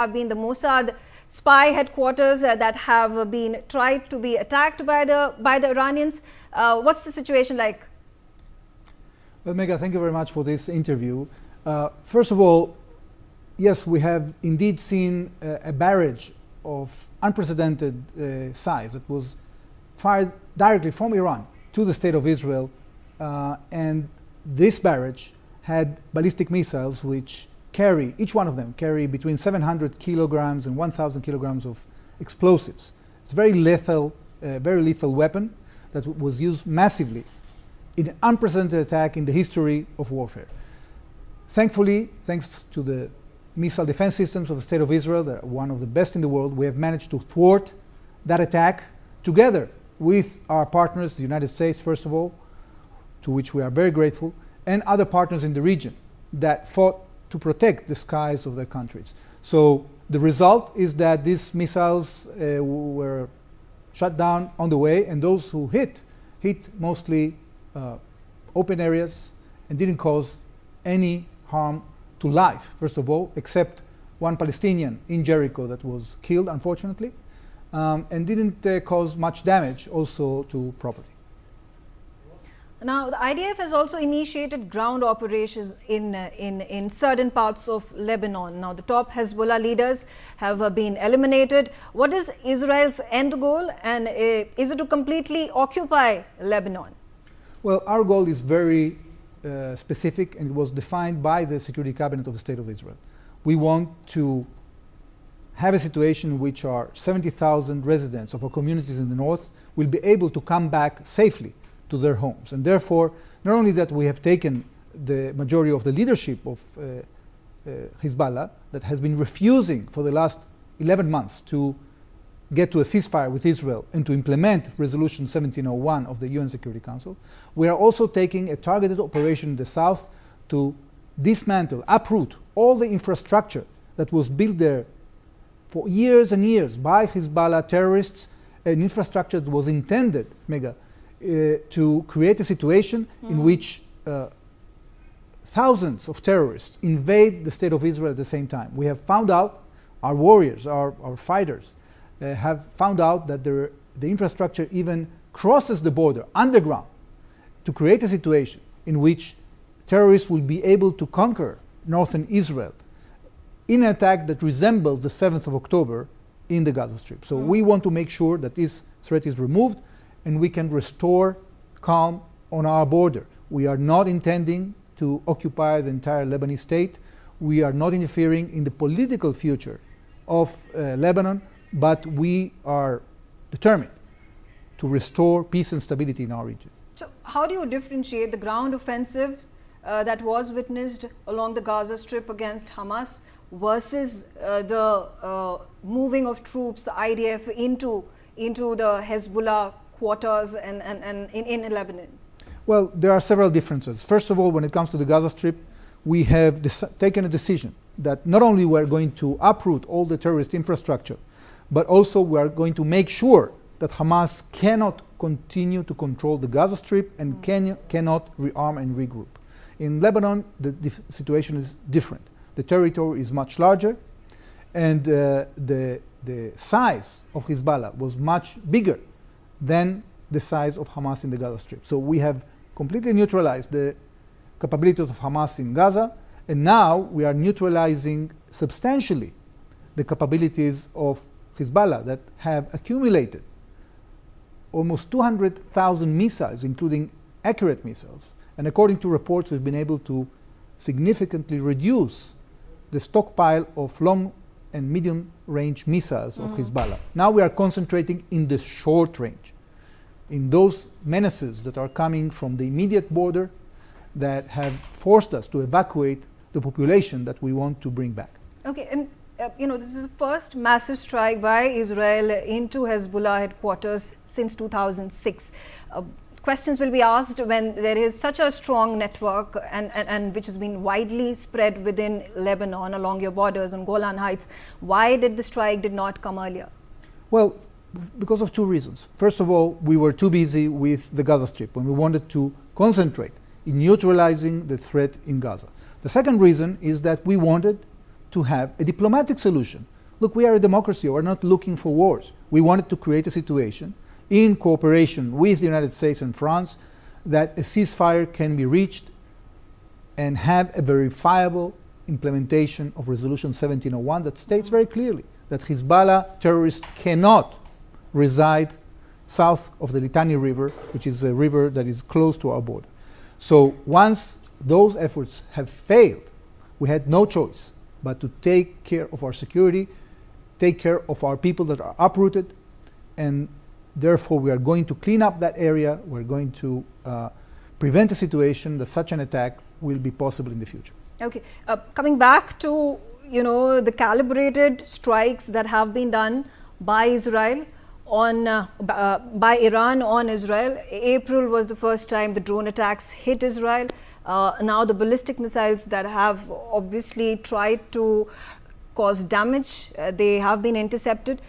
have been the Mossad spy headquarters that have been tried to be attacked by the Iranians. What's the situation like? Well, Megha, thank you very much for this interview. First of all, yes, we have indeed seen a barrage of unprecedented size that was fired directly from Iran to the state of Israel, and this barrage had ballistic missiles which carry, each one of them carry between 700 kilograms and 1,000 kilograms of explosives. It's a very lethal weapon that was used massively in an unprecedented attack in the history of warfare. Thankfully, thanks to the missile defense systems of the state of Israel, that are one of the best in the world, we have managed to thwart that attack together with our partners, the United States, first of all, to which we are very grateful, and other partners in the region that fought to protect the skies of their countries. So the result is that these missiles were shut down on the way, and those who hit mostly open areas and didn't cause any harm to life, first of all, except one Palestinian in Jericho that was killed, unfortunately, and didn't cause much damage also to property. Now, the IDF has also initiated ground operations in certain parts of Lebanon. Now, the top Hezbollah leaders have been eliminated. What is Israel's end goal, and is it to completely occupy Lebanon? Well, our goal is very specific, and it was defined by the Security Cabinet of the State of Israel. We want to have a situation in which our 70,000 residents of our communities in the north will be able to come back safely to their homes. And therefore, not only that we have taken the majority of the leadership of Hezbollah that has been refusing for the last 11 months to get to a ceasefire with Israel and to implement Resolution 1701 of the UN Security Council, we are also taking a targeted operation in the south to dismantle, uproot all the infrastructure that was built there for years and years by Hezbollah terrorists, an infrastructure that was intended, Megha, to create a situation in which thousands of terrorists invade the state of Israel at the same time. We have found out, our warriors, our fighters, have found out that the infrastructure even crosses the border underground to create a situation in which terrorists will be able to conquer northern Israel in an attack that resembles the 7th of October in the Gaza Strip. So we want to make sure that this threat is removed and we can restore calm on our border. We are not intending to occupy the entire Lebanese state. We are not interfering in the political future of Lebanon, but we are determined to restore peace and stability in our region. So how do you differentiate the ground offensive that was witnessed along the Gaza Strip against Hamas versus the moving of troops, the IDF, into the Hezbollah quarters and in Lebanon? Well, there are several differences. First of all, when it comes to the Gaza Strip, we have taken a decision that not only we're going to uproot all the terrorist infrastructure, but also we are going to make sure that Hamas cannot continue to control the Gaza Strip and cannot rearm and regroup. In Lebanon, the situation is different. The territory is much larger, and the size of Hezbollah was much bigger than the size of Hamas in the Gaza Strip. So we have completely neutralized the capabilities of Hamas in Gaza, and now we are neutralizing substantially the capabilities of Hezbollah that have accumulated almost 200,000 missiles, including accurate missiles. And according to reports, we've been able to significantly reduce the stockpile of long and medium range missiles of Hezbollah. Now we are concentrating in the short range, in those menaces that are coming from the immediate border that have forced us to evacuate the population that we want to bring back. Okay, and this is the first massive strike by Israel into Hezbollah headquarters since 2006. Questions will be asked when there is such a strong network and which has been widely spread within Lebanon along your borders on Golan Heights. Why did the strike did not come earlier? Well, because of two reasons. First of all, we were too busy with the Gaza Strip when we wanted to concentrate in neutralizing the threat in Gaza. The second reason is that we wanted to have a diplomatic solution. Look, we are a democracy. We're not looking for wars. We wanted to create a situation in cooperation with the United States and France that a ceasefire can be reached and have a verifiable implementation of Resolution 1701 that states very clearly that Hezbollah terrorists cannot reside south of the Litani River, which is a river that is close to our border. So once those efforts have failed, we had no choice but to take care of our security, take care of our people that are uprooted, and therefore we are going to clean up that area. We're going to prevent a situation that such an attack will be possible in the future. Okay, coming back to the calibrated strikes that have been done by Israel on by Iran on Israel. April was the first time the drone attacks hit Israel. Now the ballistic missiles that have obviously tried to cause damage, they have been intercepted.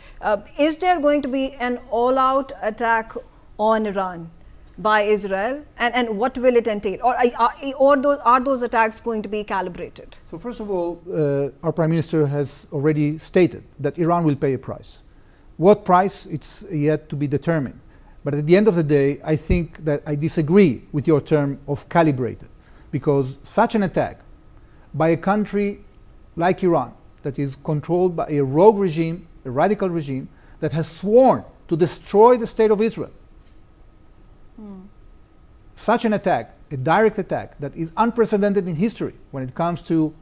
Is there going to be an all-out attack on Iran by Israel, and what will it entail, or are those attacks going to be calibrated? So first of all, our Prime Minister has already stated that Iran will pay a price. What price, it's yet to be determined. But at the end of the day, I think that I disagree with your term of calibrated, because such an attack by a country like Iran that is controlled by a rogue regime, a radical regime, that has sworn to destroy the state of Israel. Such an attack, a direct attack that is unprecedented in history when it comes to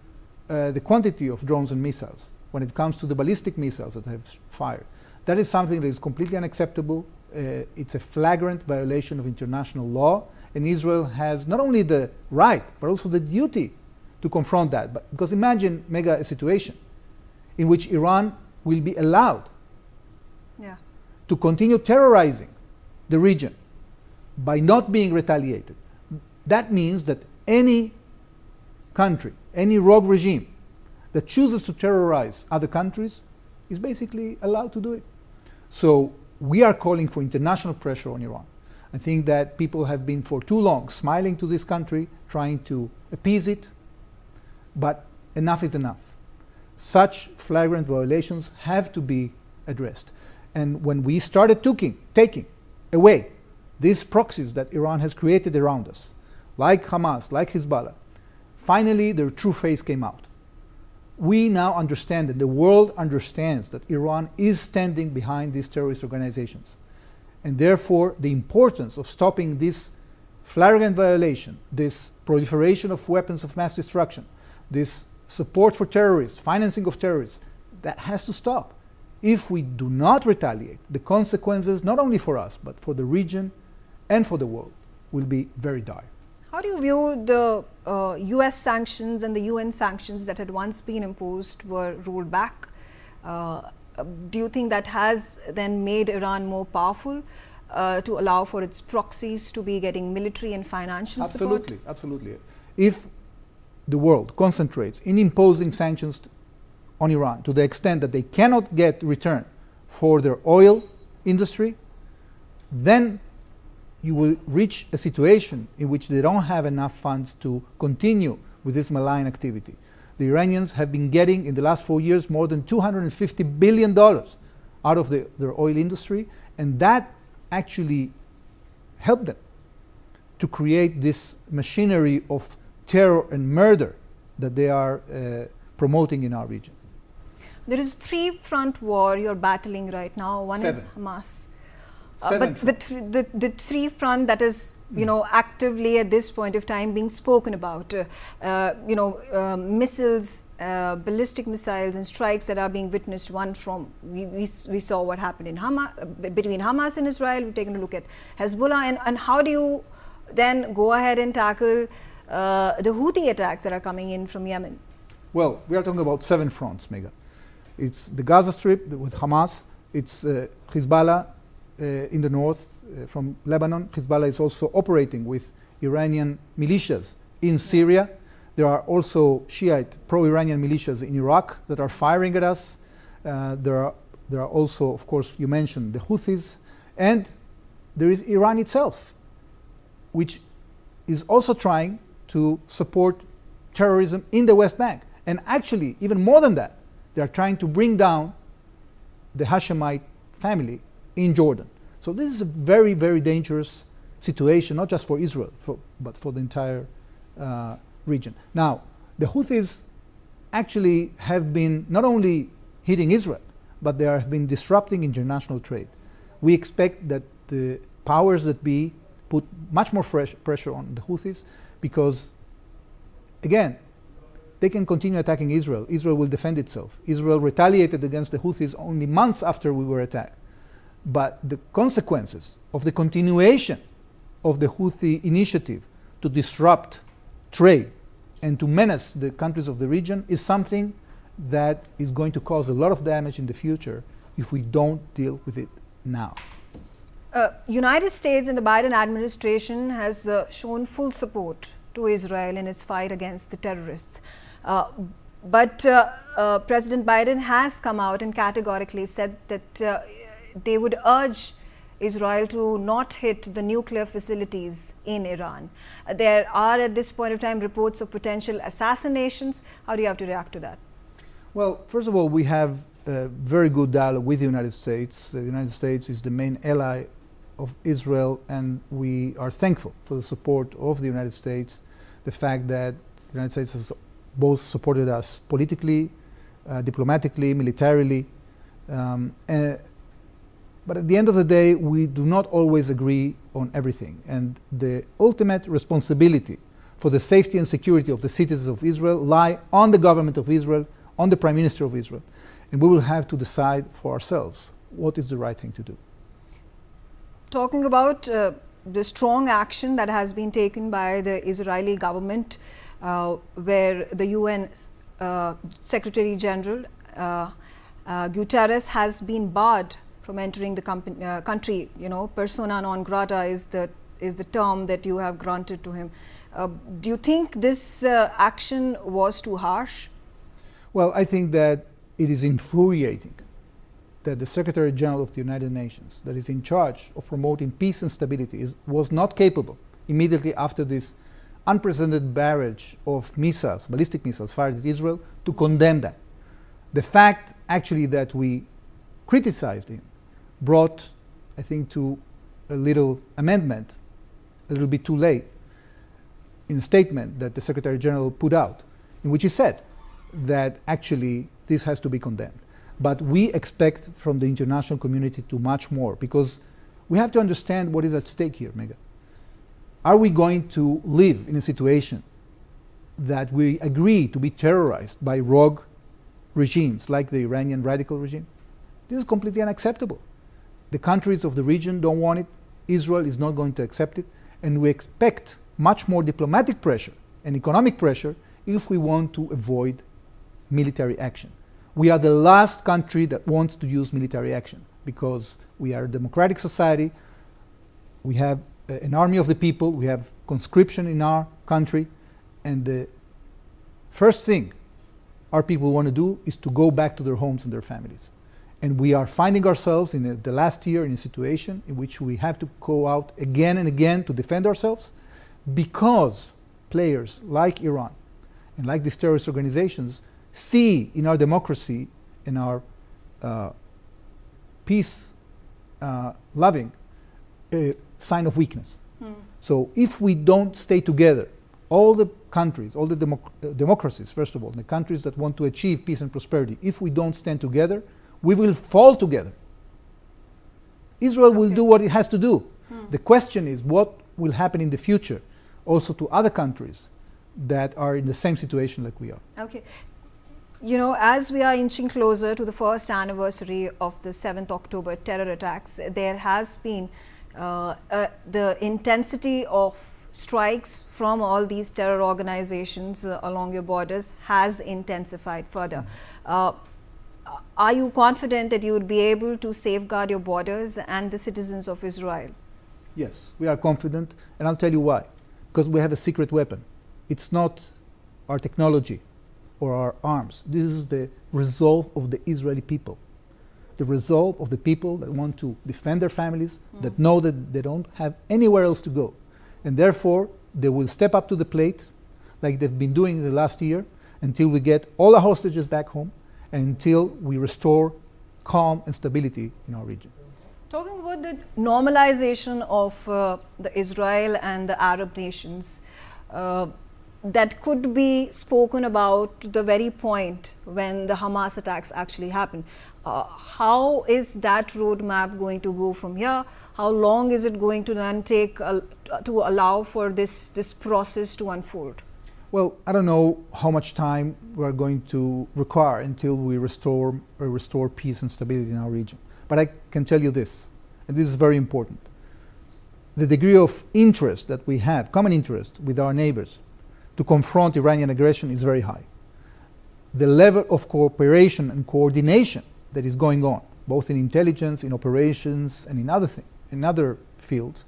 the quantity of drones and missiles, when it comes to the ballistic missiles that have fired. That is something that is completely unacceptable. It's a flagrant violation of international law, and Israel has not only the right, but also the duty to confront that. But because imagine, Mega, a situation in which Iran will be allowed to continue terrorizing the region by not being retaliated. That means that any country, any rogue regime that chooses to terrorize other countries is basically allowed to do it. So we are calling for international pressure on Iran. I think that people have been for too long smiling to this country, trying to appease it, but enough is enough. Such flagrant violations have to be addressed. And when we started taking away these proxies that Iran has created around us, like Hamas, like Hezbollah, finally their true face came out. We now understand, and the world understands, that Iran is standing behind these terrorist organizations. And therefore, the importance of stopping this flagrant violation, this proliferation of weapons of mass destruction, this support for terrorists, financing of terrorists, that has to stop. If we do not retaliate, the consequences, not only for us, but for the region and for the world, will be very dire. How do you view the US sanctions and the UN sanctions that had once been imposed were rolled back? Do you think that has then made Iran more powerful to allow for its proxies to be getting military and financial support? Absolutely. If the world concentrates in imposing sanctions on Iran to the extent that they cannot get return for their oil industry, then you will reach a situation in which they don't have enough funds to continue with this malign activity. The Iranians have been getting, in the last 4 years, more than $250 billion out of their oil industry, and that actually helped them to create this machinery of terror and murder that they are promoting in our region. There is three-front war you're battling right now. One is Hamas. But the three front that is, actively at this point of time being spoken about, missiles, ballistic missiles and strikes that are being witnessed. One from, we saw what happened in between Hamas and Israel. We've taken a look at Hezbollah, and how do you then go ahead and tackle the Houthi attacks that are coming in from Yemen? Well, we are talking about 7 fronts, Mega. It's the Gaza Strip with Hamas, it's Hezbollah, in the north, from Lebanon. Hezbollah is also operating with Iranian militias in Syria. There are also Shiite pro-Iranian militias in Iraq that are firing at us. There are also, of course, you mentioned the Houthis. And there is Iran itself, which is also trying to support terrorism in the West Bank. And actually, even more than that, they are trying to bring down the Hashemite family in Jordan. So this is a very, very dangerous situation, not just for Israel, but for the entire region. Now, the Houthis actually have been not only hitting Israel, but they have been disrupting international trade. We expect that the powers that be put much more pressure on the Houthis because, again, they can continue attacking Israel. Israel will defend itself. Israel retaliated against the Houthis only months after we were attacked. But the consequences of the continuation of the Houthi initiative to disrupt trade and to menace the countries of the region is something that is going to cause a lot of damage in the future if we don't deal with it now. United States and the Biden administration has shown full support to Israel in its fight against the terrorists. But President Biden has come out and categorically said that they would urge Israel to not hit the nuclear facilities in Iran. There are at this point of time reports of potential assassinations. How do you have to react to that? Well, first of all, we have a very good dialogue with the United States. The United States is the main ally of Israel, and we are thankful for the support of the United States. The fact that the United States has both supported us politically, diplomatically, militarily. But at the end of the day, we do not always agree on everything. And the ultimate responsibility for the safety and security of the citizens of Israel lie on the government of Israel, on the Prime Minister of Israel. And we will have to decide for ourselves what is the right thing to do. Talking about the strong action that has been taken by the Israeli government, where the UN Secretary General Guterres has been barred from entering the country. You know, persona non grata is the term that you have granted to him. Do you think this action was too harsh? Well, I think that it is infuriating that the Secretary General of the United Nations, that is in charge of promoting peace and stability, was not capable immediately after this unprecedented barrage of missiles, ballistic missiles fired at Israel, to condemn that. The fact actually that we criticized him brought, I think, to a little amendment, a little bit too late, in a statement that the Secretary General put out, in which he said that actually this has to be condemned. But we expect from the international community to much more, because we have to understand what is at stake here, Mega. Are we going to live in a situation that we agree to be terrorized by rogue regimes like the Iranian radical regime? This is completely unacceptable. The countries of the region don't want it. Israel is not going to accept it. And we expect much more diplomatic pressure and economic pressure if we want to avoid military action. We are the last country that wants to use military action because we are a democratic society. We have an army of the people. We have conscription in our country. And the first thing our people want to do is to go back to their homes and their families. And we are finding ourselves in the last year in a situation in which we have to go out again and again to defend ourselves because players like Iran and like these terrorist organizations see in our democracy and our peace-loving a sign of weakness. So if we don't stay together, all the countries, all the democracies, first of all, the countries that want to achieve peace and prosperity, if we don't stand together, we will fall together. Israel will do what it has to do. The question is what will happen in the future also to other countries that are in the same situation like we are. Okay. You know, as we are inching closer to the first anniversary of the 7th October terror attacks, there has been the intensity of strikes from all these terror organizations along your borders has intensified further. Are you confident that you would be able to safeguard your borders and the citizens of Israel? Yes, we are confident, and I'll tell you why. Because we have a secret weapon. It's not our technology or our arms. This is the resolve of the Israeli people. The resolve of the people that want to defend their families, that know that they don't have anywhere else to go. And therefore, they will step up to the plate like they've been doing in the last year, until we get all the hostages back home and until we restore calm and stability in our region. Talking about the normalization of the Israel and the Arab nations, that could be spoken about to the very point when the Hamas attacks actually happen. How is that roadmap going to go from here? How long is it going to then take to allow for this process to unfold? Well, I don't know how much time we're going to require until we restore peace and stability in our region. But I can tell you this, and this is very important. The degree of interest that we have, common interest with our neighbors, to confront Iranian aggression is very high. The level of cooperation and coordination that is going on, both in intelligence, in operations, and in other fields,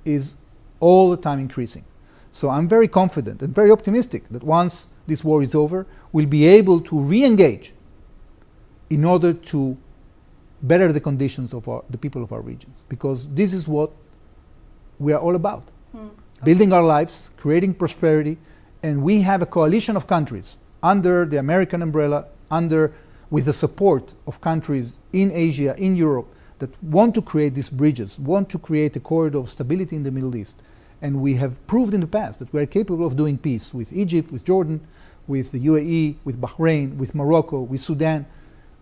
is all the time increasing. So I'm very confident and very optimistic that once this war is over, we'll be able to re-engage in order to better the conditions of the people of our regions, because this is what we are all about. Building our lives, creating prosperity, and we have a coalition of countries under the American umbrella, with the support of countries in Asia, in Europe, that want to create these bridges, want to create a corridor of stability in the Middle East. And we have proved in the past that we are capable of doing peace with Egypt, with Jordan, with the UAE, with Bahrain, with Morocco, with Sudan.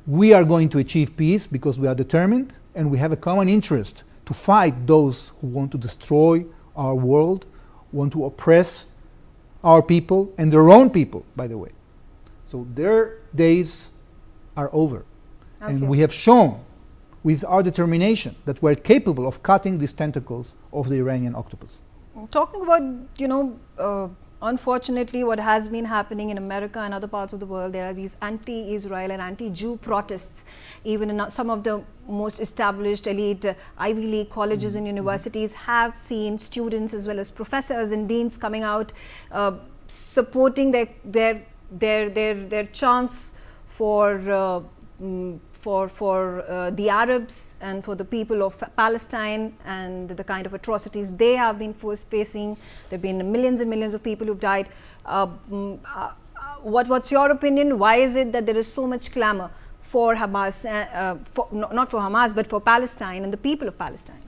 We are going to achieve peace because we are determined and we have a common interest to fight those who want to destroy our world, want to oppress our people and their own people, by the way. So their days are over. Okay. And we have shown with our determination that we're capable of cutting these tentacles of the Iranian octopus. Talking about, unfortunately, what has been happening in America and other parts of the world, there are these anti-Israel and anti-Jew protests, even in some of the most established elite Ivy League colleges and universities have seen students as well as professors and deans coming out supporting their chance for the Arabs and for the people of Palestine and the kind of atrocities they have been facing. There have been millions and millions of people who've died. What's your opinion? Why is it that there is so much clamor for Hamas, not for Hamas, but for Palestine and the people of Palestine?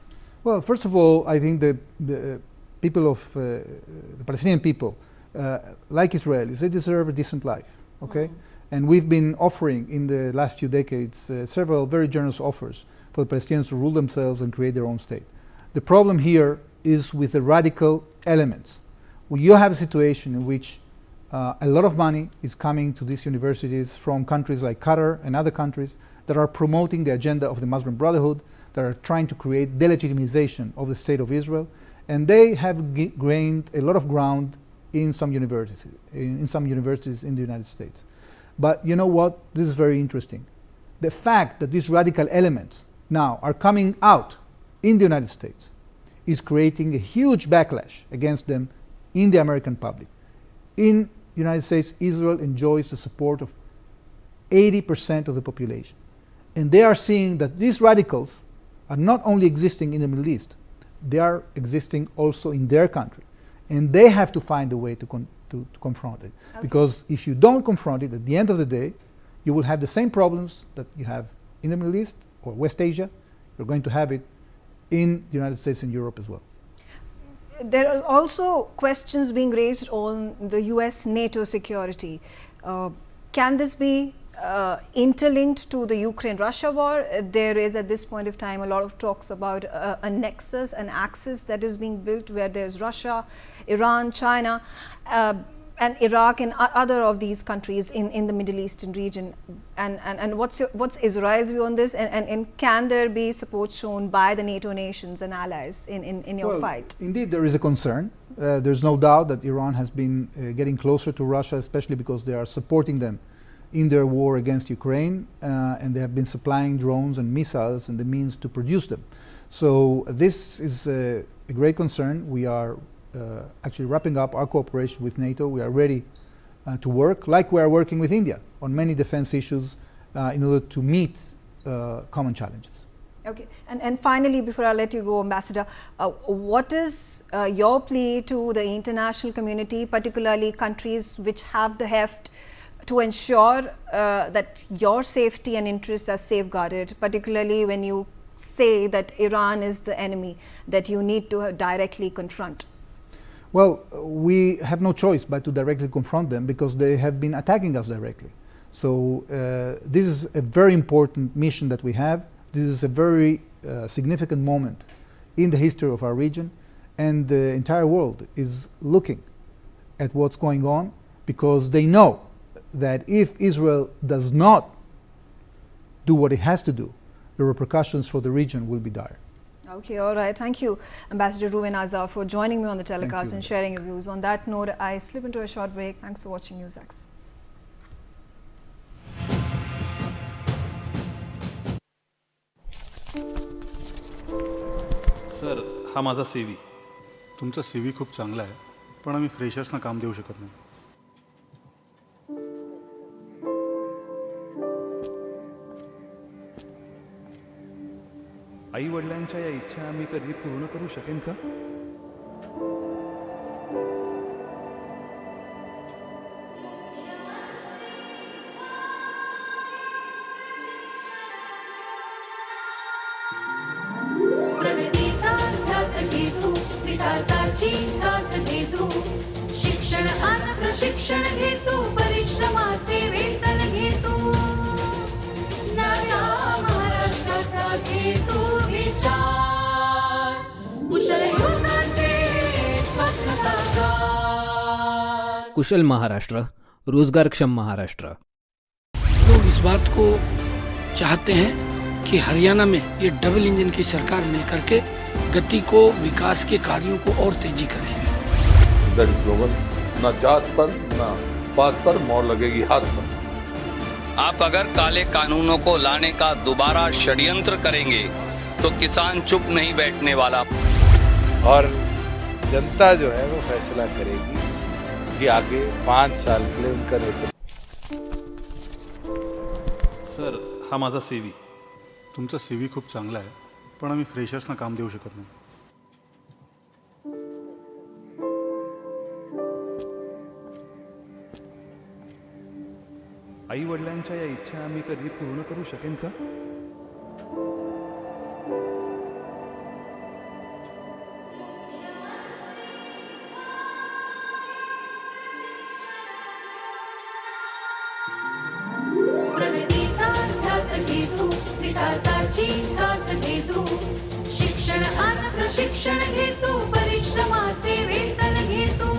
Well, first of all, I think the people of the Palestinian people, like Israelis, they deserve a decent life. Okay. And we've been offering in the last few decades several very generous offers for the Palestinians to rule themselves and create their own state. The problem here is with the radical elements. You have a situation in which a lot of money is coming to these universities from countries like Qatar and other countries that are promoting the agenda of the Muslim Brotherhood, that are trying to create delegitimization of the state of Israel, and they have gained a lot of ground in some universities in the United States. But you know what? This is very interesting. The fact that these radical elements now are coming out in the United States is creating a huge backlash against them in the American public. In the United States, Israel enjoys the support of 80% of the population. And they are seeing that these radicals are not only existing in the Middle East, they are existing also in their country. And they have to find a way to confront it. Okay. Because if you don't confront it, at the end of the day, you will have the same problems that you have in the Middle East or West Asia. You're going to have it in the United States and Europe as well. There are also questions being raised on the US-NATO security. Can this be interlinked to the Ukraine-Russia war? There is at this point of time a lot of talks about a nexus, an axis that is being built where there's Russia, Iran, China, and Iraq and other of these countries in the Middle Eastern region. And what's Israel's view on this? And can there be support shown by the NATO nations and allies in your fight? Indeed, there is a concern. There's no doubt that Iran has been getting closer to Russia, especially because they are supporting them in their war against Ukraine, and they have been supplying drones and missiles and the means to produce them. So this is a great concern. We are actually wrapping up our cooperation with NATO. We are ready to work, like we are working with India, on many defense issues in order to meet common challenges. Okay, and finally, before I let you go, Ambassador, what is your plea to the international community, particularly countries which have the heft to ensure that your safety and interests are safeguarded, particularly when you say that Iran is the enemy that you need to directly confront? Well, we have no choice but to directly confront them because they have been attacking us directly. So this is a very important mission that we have. This is a very significant moment in the history of our region, and the entire world is looking at what's going on because they know that if Israel does not do what it has to do, the repercussions for the region will be dire. Okay, all right. Thank you, Ambassador Reuven Azar, for joining me on the telecast and sharing your views. On that note, I slip into a short break. Thanks for watching NewsX. Sir, हा माझा CV. तुमचा CV खूप चांगला आहे, पण आम्ही फ्रेशर्सना काम देऊ शकत नाही. आई वडिलांच्या या इच्छा आम्ही कधी पूर्ण करू शकेन का? शिक्षण आणि प्रशिक्षण घेतो, परिश्रमाचे वेतन घेतो, नव्या महाराष्ट्राचा घेतो विचार, कुशल युवकांचे स्वप्न साकार. कुशल महाराष्ट्र, रोजगारक्षम महाराष्ट्र. लोग इस बात को चाहते हैं कि हरियाणा में ये डबल इंजन की सरकार मिलकर के गति को, विकास के कार्यों को और तेजी करें. दैट स्लोगन, ना जात पर ना पात पर मोहर लगेगी हाथ पर. आप अगर काले कानूनों को लाने का दोबारा षड्यंत्र करेंगे तो किसान चुप नहीं बैठने वाला. और जनता जो है वो फैसला करेगी कि आगे 5 साल के लिए उनका नेतृत्व. सर, हा माझा CV. तुमचा CV खूप चांगला आहे, पण आम्ही फ्रेशर्सना काम देऊ शकत नाही. आई वडिलांच्या या इच्छा आम्ही कधी पूर्ण करू शकेन का? प्रगतीचा ध्यास घेतो, विकासाची कास घेतो, शिक्षण आणि प्रशिक्षण घेतो, परिश्रमाचे वेतन घेतो,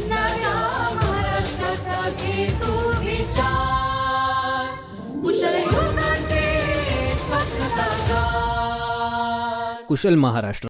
नव्या महाराष्ट्राचा घेतो विचार, कुशल युवकांचे स्वप्न साकार. कुशल महाराष्ट्र.